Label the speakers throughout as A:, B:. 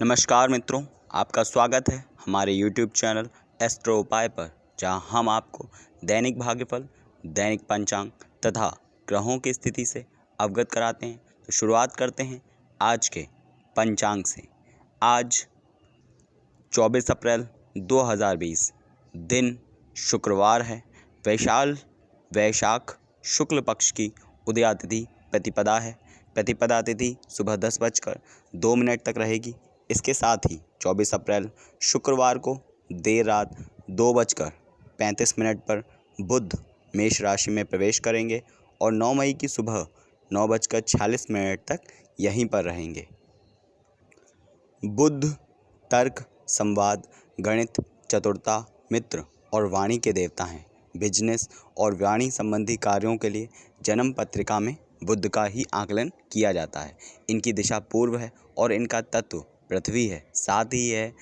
A: नमस्कार मित्रों, आपका स्वागत है हमारे YouTube चैनल एस्ट्रो उपाय पर, जहां हम आपको दैनिक भाग्यफल, दैनिक पंचांग तथा ग्रहों की स्थिति से अवगत कराते हैं। तो शुरुआत करते हैं आज के पंचांग से। आज 24 अप्रैल 2020, दिन शुक्रवार है। वैशाख शुक्ल पक्ष की उदया तिथि प्रतिपदा है। प्रतिपदा तिथि सुबह 10:02 तक रहेगी। इसके साथ ही 24 अप्रैल शुक्रवार को देर रात 2:35 पर बुध मेष राशि में प्रवेश करेंगे और 9 मई की सुबह 9:46 तक यहीं पर रहेंगे। बुध तर्क, संवाद, गणित, चतुरता, मित्र और वाणी के देवता हैं। बिजनेस और वाणी संबंधी कार्यों के लिए जन्म पत्रिका में बुध का ही आकलन किया जाता है। इनकी दिशा पूर्व है और इनका तत्व पृथ्वी है। साथ ही यह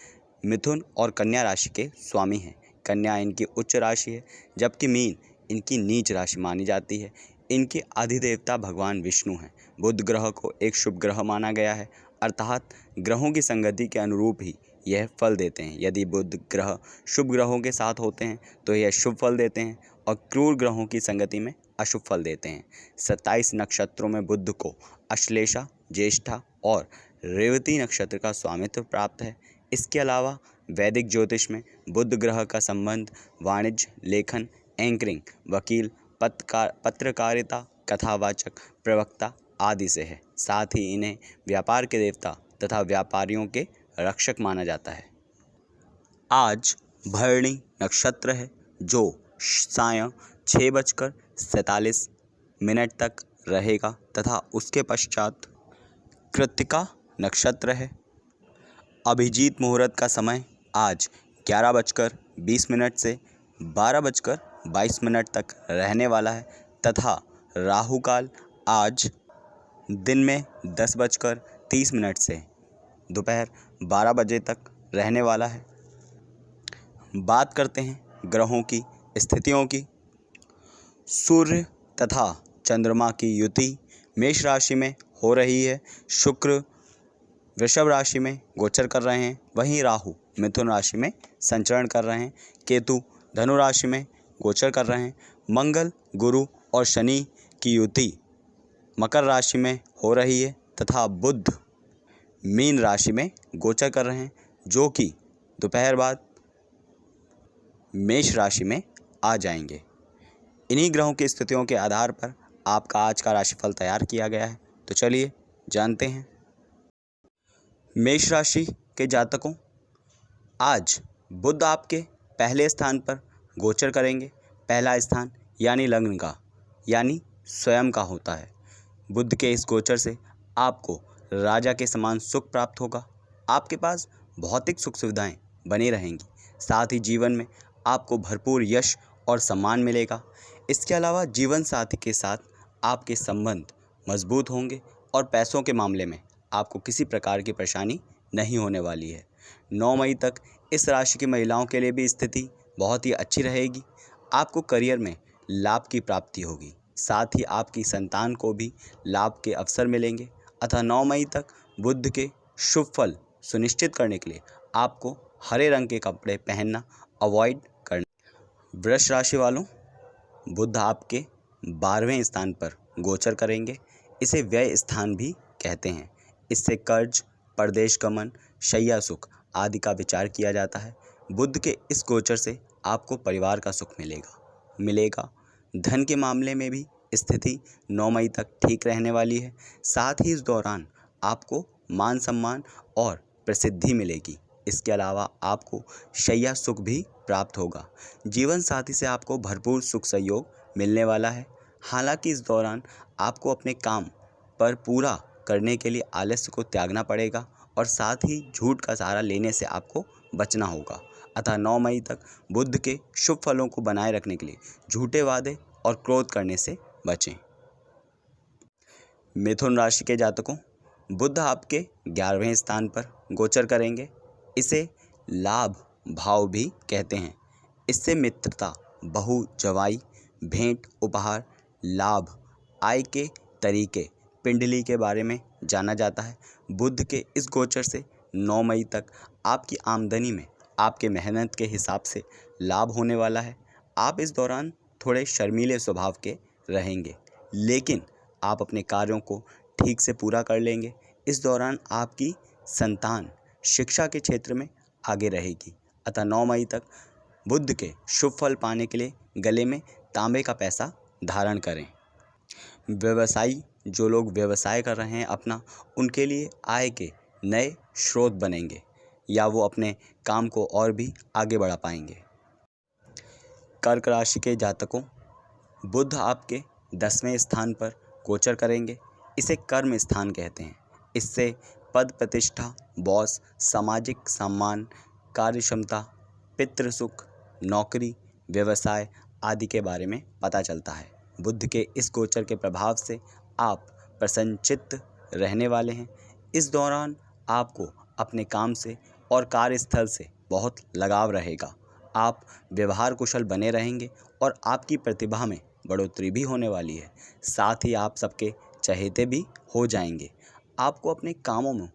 A: मिथुन और कन्या राशि के स्वामी हैं। कन्या इनकी उच्च राशि है, जबकि मीन इनकी नीच राशि मानी जाती है। इनके अधिदेवता भगवान विष्णु हैं। बुध ग्रह को एक शुभ ग्रह माना गया है, अर्थात ग्रहों की संगति के अनुरूप ही यह फल देते हैं। यदि बुध ग्रह शुभ ग्रहों के साथ होते हैं तो यह शुभ फल देते हैं और क्रूर ग्रहों की संगति में अशुभ फल देते हैं। 27 नक्षत्रों में बुध को अश्लेषा, ज्येष्ठा और रेवती नक्षत्र का स्वामित्व प्राप्त है। इसके अलावा वैदिक ज्योतिष में बुध ग्रह का संबंध वाणिज्य, लेखन, एंकरिंग, वकील, पत्रकारिता, कथावाचक, प्रवक्ता आदि से है। साथ ही इन्हें व्यापार के देवता तथा व्यापारियों के रक्षक माना जाता है। आज भरणी नक्षत्र है, जो सायं 6:47 तक रहेगा तथा उसके पश्चात कृत्तिका नक्षत्र है। अभिजीत मुहूर्त का समय आज 11:20 से 12:22 तक रहने वाला है तथा राहु काल आज दिन में 10:30 से दोपहर 12 बजे तक रहने वाला है। बात करते हैं ग्रहों की स्थितियों की। सूर्य तथा चंद्रमा की युति मेष राशि में हो रही है। शुक्र वृषभ राशि में गोचर कर रहे हैं, वहीं राहु मिथुन राशि में संचरण कर रहे हैं। केतु धनु राशि में गोचर कर रहे हैं। मंगल, गुरु और शनि की युति मकर राशि में हो रही है तथा बुध मीन राशि में गोचर कर रहे हैं, जो कि दोपहर बाद मेष राशि में आ जाएंगे। इन्हीं ग्रहों की स्थितियों के आधार पर आपका आज का राशिफल तैयार किया गया है। तो चलिए जानते हैं। मेष राशि के जातकों, आज बुध आपके पहले स्थान पर गोचर करेंगे। पहला स्थान यानी लग्न का, यानी स्वयं का होता है। बुध के इस गोचर से आपको राजा के समान सुख प्राप्त होगा। आपके पास भौतिक सुख सुविधाएं बनी रहेंगी। साथ ही जीवन में आपको भरपूर यश और सम्मान मिलेगा। इसके अलावा जीवन साथी के साथ आपके संबंध मजबूत होंगे और पैसों के मामले में आपको किसी प्रकार की परेशानी नहीं होने वाली है। 9 मई तक इस राशि की महिलाओं के लिए भी स्थिति बहुत ही अच्छी रहेगी। आपको करियर में लाभ की प्राप्ति होगी। साथ ही आपकी संतान को भी लाभ के अवसर मिलेंगे। अतः 9 मई तक बुध के शुभ फल सुनिश्चित करने के लिए आपको हरे रंग के कपड़े पहनना अवॉइड करना। वृष राशि वालों, बुध आपके 12वें स्थान पर गोचर करेंगे। इसे व्यय स्थान भी कहते हैं। इससे कर्ज, परदेश गमन, शैया सुख आदि का विचार किया जाता है। बुध के इस गोचर से आपको परिवार का सुख मिलेगा। धन के मामले में भी स्थिति 9 मई तक ठीक रहने वाली है। साथ ही इस दौरान आपको मान सम्मान और प्रसिद्धि मिलेगी। इसके अलावा आपको शैया सुख भी प्राप्त होगा। जीवन साथी से आपको भरपूर सुख सहयोग मिलने वाला है। हालांकि इस दौरान आपको अपने काम पर पूरा करने के लिए आलस्य को त्यागना पड़ेगा और साथ ही झूठ का सहारा लेने से आपको बचना होगा। अतः 9 मई तक बुध के शुभ फलों को बनाए रखने के लिए झूठे वादे और क्रोध करने से बचें। मिथुन राशि के जातकों, बुध आपके 11वें स्थान पर गोचर करेंगे। इसे लाभ भाव भी कहते हैं। इससे मित्रता, बहु जवाई, भेंट उपहार, लाभ, आय के तरीके, पिंडली के बारे में जाना जाता है। बुध के इस गोचर से 9 मई तक आपकी आमदनी में आपके मेहनत के हिसाब से लाभ होने वाला है। आप इस दौरान थोड़े शर्मीले स्वभाव के रहेंगे, लेकिन आप अपने कार्यों को ठीक से पूरा कर लेंगे। इस दौरान आपकी संतान शिक्षा के क्षेत्र में आगे रहेगी। अतः 9 मई तक बुध के शुभ फल पाने के लिए गले में तांबे का पैसा धारण करें। व्यवसायी जो लोग व्यवसाय कर रहे हैं अपना, उनके लिए आय के नए स्रोत बनेंगे या वो अपने काम को और भी आगे बढ़ा पाएंगे। कर्क राशि के जातकों, बुध आपके 10वें स्थान पर गोचर करेंगे। इसे कर्म स्थान कहते हैं। इससे पद प्रतिष्ठा, बॉस, सामाजिक सम्मान, कार्य क्षमता, पितृ सुख, नौकरी, व्यवसाय आदि के बारे में पता चलता है। बुध के इस गोचर के प्रभाव से आप प्रसन्नचित्त रहने वाले हैं। इस दौरान आपको अपने काम से और कार्यस्थल से बहुत लगाव रहेगा। आप व्यवहार कुशल बने रहेंगे और आपकी प्रतिभा में बढ़ोतरी भी होने वाली है। साथ ही आप सबके चहेते भी हो जाएंगे। आपको अपने कामों में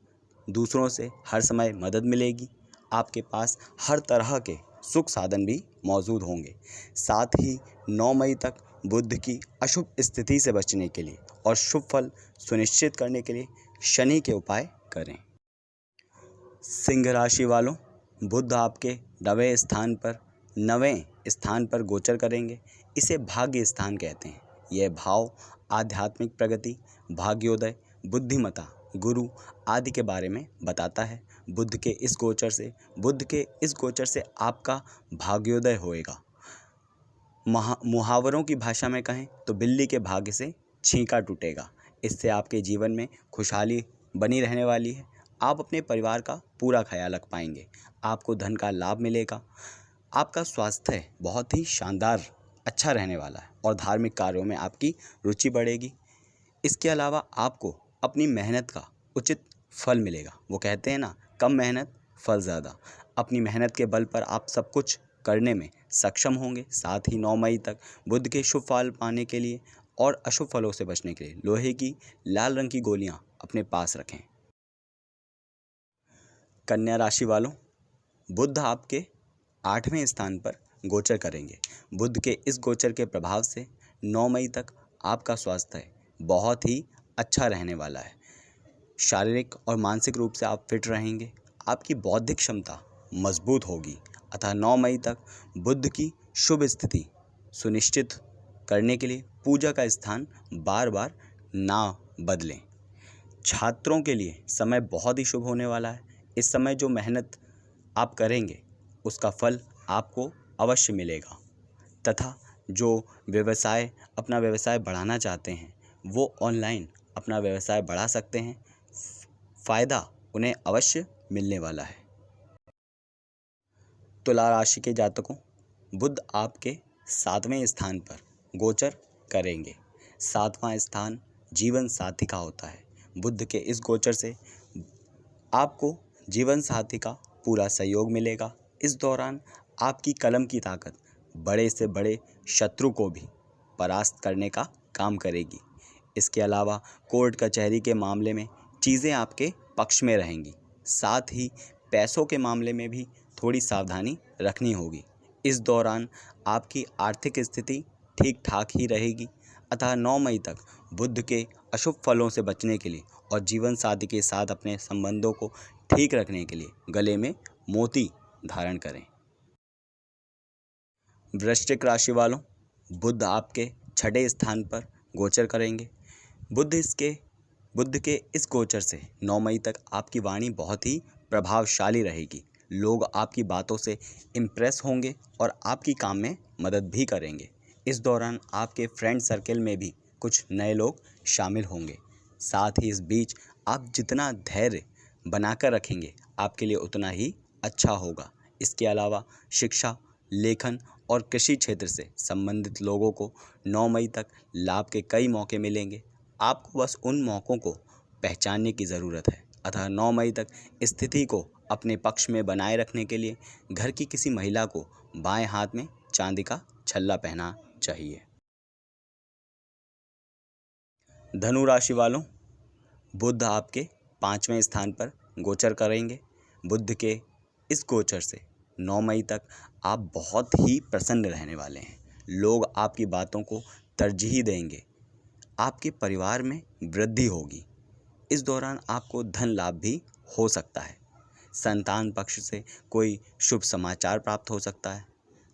A: दूसरों से हर समय मदद मिलेगी। आपके पास हर तरह के सुख साधन भी मौजूद होंगे। साथ ही 9 मई तक बुध की अशुभ स्थिति से बचने के लिए और शुभ फल सुनिश्चित करने के लिए शनि के उपाय करें। सिंह राशि वालों, बुध आपके 9वें स्थान पर गोचर करेंगे। इसे भाग्य स्थान कहते हैं। यह भाव आध्यात्मिक प्रगति, भाग्योदय, बुद्धिमता, गुरु आदि के बारे में बताता है। बुध के इस गोचर से आपका भाग्योदय होएगा। मुहावरों की भाषा में कहें तो बिल्ली के भाग्य से छींका टूटेगा। इससे आपके जीवन में खुशहाली बनी रहने वाली है। आप अपने परिवार का पूरा ख्याल रख पाएंगे। आपको धन का लाभ मिलेगा। आपका स्वास्थ्य बहुत ही शानदार अच्छा रहने वाला है और धार्मिक कार्यों में आपकी रुचि बढ़ेगी। इसके अलावा आपको अपनी मेहनत का उचित फल मिलेगा। वो कहते हैं ना, कम मेहनत फल ज़्यादा। अपनी मेहनत के बल पर आप सब कुछ करने में सक्षम होंगे। साथ ही 9 मई तक बुध के शुभ फल पाने के लिए और अशुभ फलों से बचने के लिए लोहे की लाल रंग की गोलियां अपने पास रखें। कन्या राशि वालों, बुध आपके 8वें स्थान पर गोचर करेंगे। बुध के इस गोचर के प्रभाव से 9 मई तक आपका स्वास्थ्य बहुत ही अच्छा रहने वाला है। शारीरिक और मानसिक रूप से आप फिट रहेंगे। आपकी बौद्धिक क्षमता मजबूत होगी। अतः 9 मई तक बुध की शुभ स्थिति सुनिश्चित करने के लिए पूजा का स्थान बार बार ना बदलें। छात्रों के लिए समय बहुत ही शुभ होने वाला है। इस समय जो मेहनत आप करेंगे उसका फल आपको अवश्य मिलेगा तथा जो अपना व्यवसाय बढ़ाना चाहते हैं वो ऑनलाइन अपना व्यवसाय बढ़ा सकते हैं। फ़ायदा उन्हें अवश्य मिलने वाला है। तुला राशि के जातकों, बुध आपके 7वें स्थान पर गोचर करेंगे। 7वां स्थान जीवन साथी का होता है। बुध के इस गोचर से आपको जीवन साथी का पूरा सहयोग मिलेगा। इस दौरान आपकी कलम की ताकत बड़े से बड़े शत्रु को भी परास्त करने का काम करेगी। इसके अलावा कोर्ट कचहरी के मामले में चीज़ें आपके पक्ष में रहेंगी। साथ ही पैसों के मामले में भी थोड़ी सावधानी रखनी होगी। इस दौरान आपकी आर्थिक स्थिति ठीक ठाक ही रहेगी। अतः 9 मई तक बुध के अशुभ फलों से बचने के लिए और जीवन साथी के साथ अपने संबंधों को ठीक रखने के लिए गले में मोती धारण करें। वृश्चिक राशि वालों, बुध आपके 6ठे स्थान पर गोचर करेंगे। बुध के इस गोचर से 9 मई तक आपकी वाणी बहुत ही प्रभावशाली रहेगी। लोग आपकी बातों से इम्प्रेस होंगे और आपकी काम में मदद भी करेंगे। इस दौरान आपके फ्रेंड सर्कल में भी कुछ नए लोग शामिल होंगे। साथ ही इस बीच आप जितना धैर्य बनाकर रखेंगे आपके लिए उतना ही अच्छा होगा। इसके अलावा शिक्षा, लेखन और कृषि क्षेत्र से संबंधित लोगों को 9 मई तक लाभ के कई मौके मिलेंगे। आपको बस उन मौक़ों को पहचानने की ज़रूरत है। अतः 9 मई तक स्थिति को अपने पक्ष में बनाए रखने के लिए घर की किसी महिला को बाएं हाथ में चांदी का छल्ला पहना चाहिए। धनु राशि वालों, बुध आपके 5वें स्थान पर गोचर करेंगे। बुध के इस गोचर से 9 मई तक आप बहुत ही प्रसन्न रहने वाले हैं। लोग आपकी बातों को तरजीह देंगे। आपके परिवार में वृद्धि होगी। इस दौरान आपको धन लाभ भी हो सकता है। संतान पक्ष से कोई शुभ समाचार प्राप्त हो सकता है।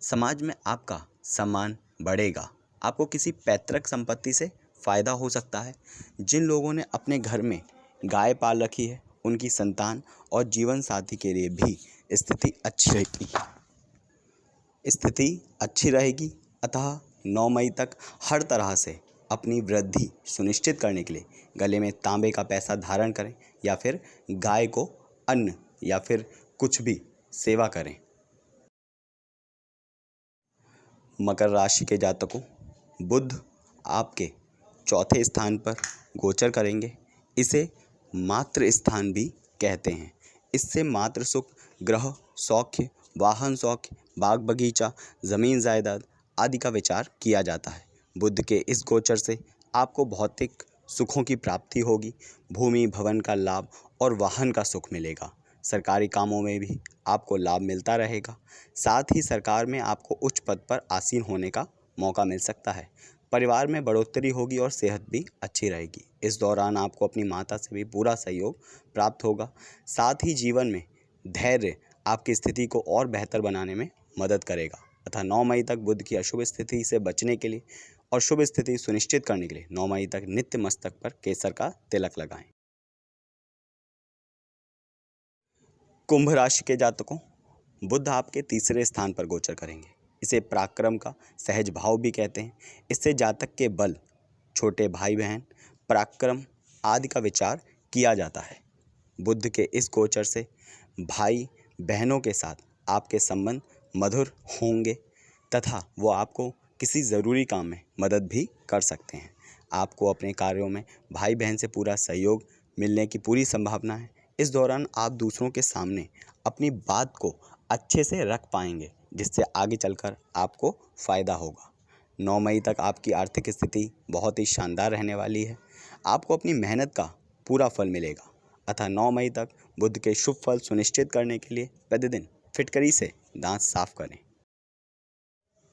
A: समाज में आपका सम्मान बढ़ेगा। आपको किसी पैतृक संपत्ति से फायदा हो सकता है। जिन लोगों ने अपने घर में गाय पाल रखी है, उनकी संतान और जीवन साथी के लिए भी स्थिति अच्छी रहेगी। अतः 9 मई तक हर तरह से अपनी वृद्धि सुनिश्चित करने के लिए गले में तांबे का पैसा धारण करें या फिर गाय को अन्न या फिर कुछ भी सेवा करें। मकर राशि के जातकों, बुध आपके चौथे स्थान पर गोचर करेंगे। इसे मातृ स्थान भी कहते हैं। इससे मातृ सुख, ग्रह सौख्य, वाहन सौख्य, बाग बगीचा, ज़मीन जायदाद आदि का विचार किया जाता है। बुध के इस गोचर से आपको भौतिक सुखों की प्राप्ति होगी। भूमि भवन का लाभ और वाहन का सुख मिलेगा। सरकारी कामों में भी आपको लाभ मिलता रहेगा। साथ ही सरकार में आपको उच्च पद पर आसीन होने का मौका मिल सकता है। परिवार में बढ़ोतरी होगी और सेहत भी अच्छी रहेगी। इस दौरान आपको अपनी माता से भी पूरा सहयोग प्राप्त होगा। साथ ही जीवन में धैर्य आपकी स्थिति को और बेहतर बनाने में मदद करेगा। अतः 9 मई तक बुध की अशुभ स्थिति से बचने के लिए और शुभ स्थिति सुनिश्चित करने के लिए 9 मई तक नित्य मस्तक पर केसर का तिलक लगाएं। कुंभ राशि के जातकों, बुध आपके तीसरे स्थान पर गोचर करेंगे। इसे पराक्रम का सहज भाव भी कहते हैं। इससे जातक के बल, छोटे भाई बहन, पराक्रम आदि का विचार किया जाता है। बुध के इस गोचर से भाई बहनों के साथ आपके संबंध मधुर होंगे तथा वो आपको किसी ज़रूरी काम में मदद भी कर सकते हैं। आपको अपने कार्यों में भाई बहन से पूरा सहयोग मिलने की पूरी संभावना है। इस दौरान आप दूसरों के सामने अपनी बात को अच्छे से रख पाएंगे, जिससे आगे चलकर आपको फ़ायदा होगा। 9 मई तक आपकी आर्थिक स्थिति बहुत ही शानदार रहने वाली है। आपको अपनी मेहनत का पूरा फल मिलेगा। अतः 9 मई तक बुध के शुभ फल सुनिश्चित करने के लिए प्रतिदिन फिटकरी से दांत साफ करें।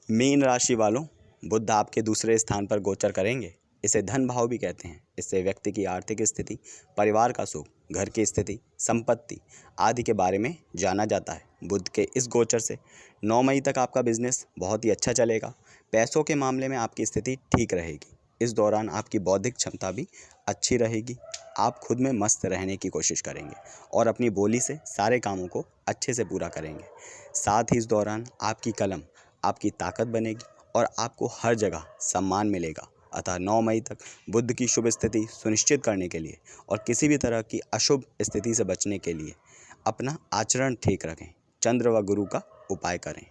A: मीन राशि वालों, बुध आपके दूसरे स्थान पर गोचर करेंगे। इसे धन भाव भी कहते हैं। इससे व्यक्ति की आर्थिक स्थिति, परिवार का सुख, घर की स्थिति, संपत्ति आदि के बारे में जाना जाता है। बुध के इस गोचर से 9 मई तक आपका बिजनेस बहुत ही अच्छा चलेगा। पैसों के मामले में आपकी स्थिति ठीक रहेगी। इस दौरान आपकी बौद्धिक क्षमता भी अच्छी रहेगी। आप खुद में मस्त रहने की कोशिश करेंगे और अपनी बोली से सारे कामों को अच्छे से पूरा करेंगे। साथ ही इस दौरान आपकी कलम आपकी ताकत बनेगी और आपको हर जगह सम्मान मिलेगा। अतः 9 मई तक बुध की शुभ स्थिति सुनिश्चित करने के लिए और किसी भी तरह की अशुभ स्थिति से बचने के लिए अपना आचरण ठीक रखें। चंद्र व गुरु का उपाय करें।